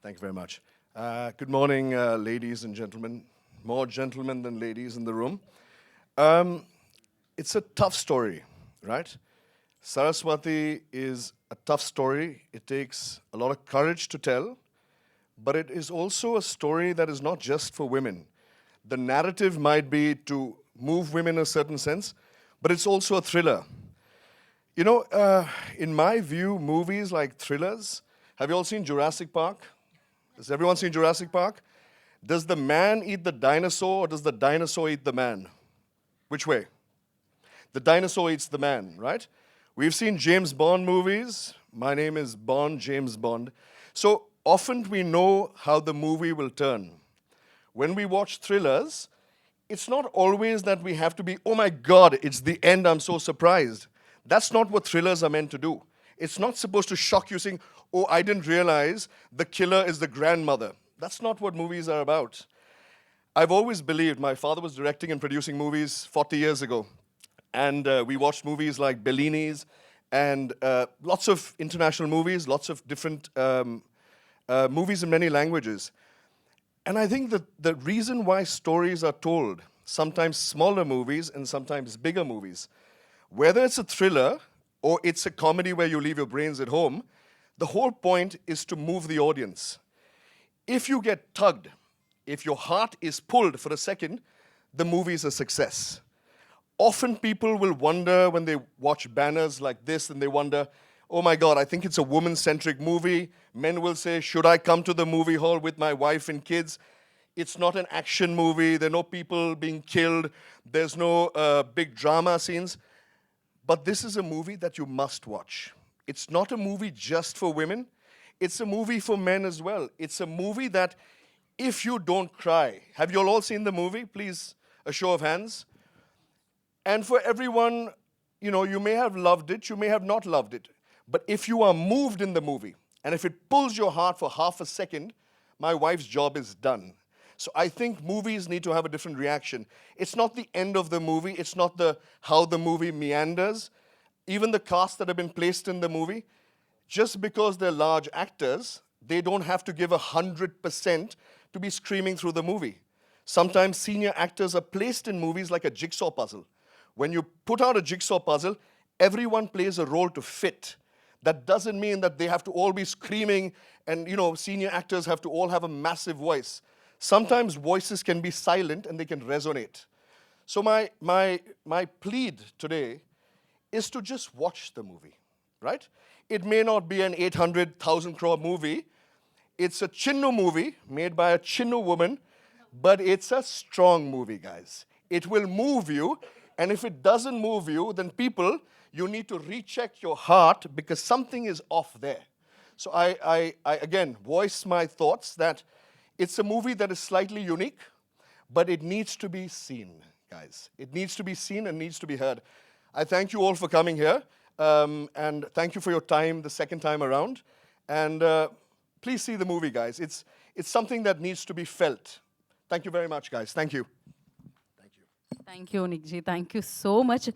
Thank you very much. Good morning, ladies and gentlemen. More gentlemen than ladies in the room. It's a tough story, right? Saraswati is a tough story. It takes a lot of courage to tell, but it is also a story that is not just for women. The narrative might be to move women in a certain sense, but it's also a thriller. You know, in my view, movies like thrillers, have you all seen Jurassic Park? Has everyone seen Jurassic Park? Does the man eat the dinosaur or does the dinosaur eat the man? Which way? The dinosaur eats the man, right? We've seen James Bond movies. My name is Bond, James Bond. So often we know how the movie will turn. When we watch thrillers, it's not always that we have to be, oh my God, it's the end, I'm so surprised. That's not what thrillers are meant to do. It's not supposed to shock you saying, oh, I didn't realize the killer is the grandmother. That's not what movies are about. I've always believed, my father was directing and producing movies 40 years ago. And we watched movies like Bellini's and lots of international movies, lots of different movies in many languages. And I think that the reason why stories are told, sometimes smaller movies and sometimes bigger movies, whether it's a thriller or it's a comedy where you leave your brains at home, the whole point is to move the audience. If you get tugged, if your heart is pulled for a second, the movie is a success. Often people will wonder when they watch banners like this and they wonder, oh my God, I think it's a woman-centric movie. Men will say, should I come to the movie hall with my wife and kids? It's not an action movie. There are no people being killed. There's no big drama scenes. But this is a movie that you must watch. It's not a movie just for women. It's a movie for men as well. It's a movie that if you don't cry, have you all seen the movie? Please, a show of hands. And for everyone, you know, you may have loved it, you may have not loved it. But if you are moved in the movie, and if it pulls your heart for half a second, my wife's job is done. So I think movies need to have a different reaction. It's not the end of the movie, it's not how the movie meanders. Even the cast that have been placed in the movie, just because they're large actors, they don't have to give 100% to be screaming through the movie. Sometimes senior actors are placed in movies like a jigsaw puzzle. When you put out a jigsaw puzzle, everyone plays a role to fit. That doesn't mean that they have to all be screaming and, you know, senior actors have to all have a massive voice. Sometimes voices can be silent and they can resonate. So my plead today is to just watch the movie, right? It may not be an 800,000 crore movie. It's a Chinnu movie made by a Chinnu woman, but it's a strong movie, guys. It will move you, and if it doesn't move you, then people, you need to recheck your heart because something is off there. So I again voice my thoughts that it's a movie that is slightly unique, but it needs to be seen, guys. It needs to be seen and needs to be heard. I thank you all for coming here, and thank you for your time the second time around. And please see the movie, guys. It's something that needs to be felt. Thank you very much, guys. Thank you. Thank you, Nickji. Thank you so much.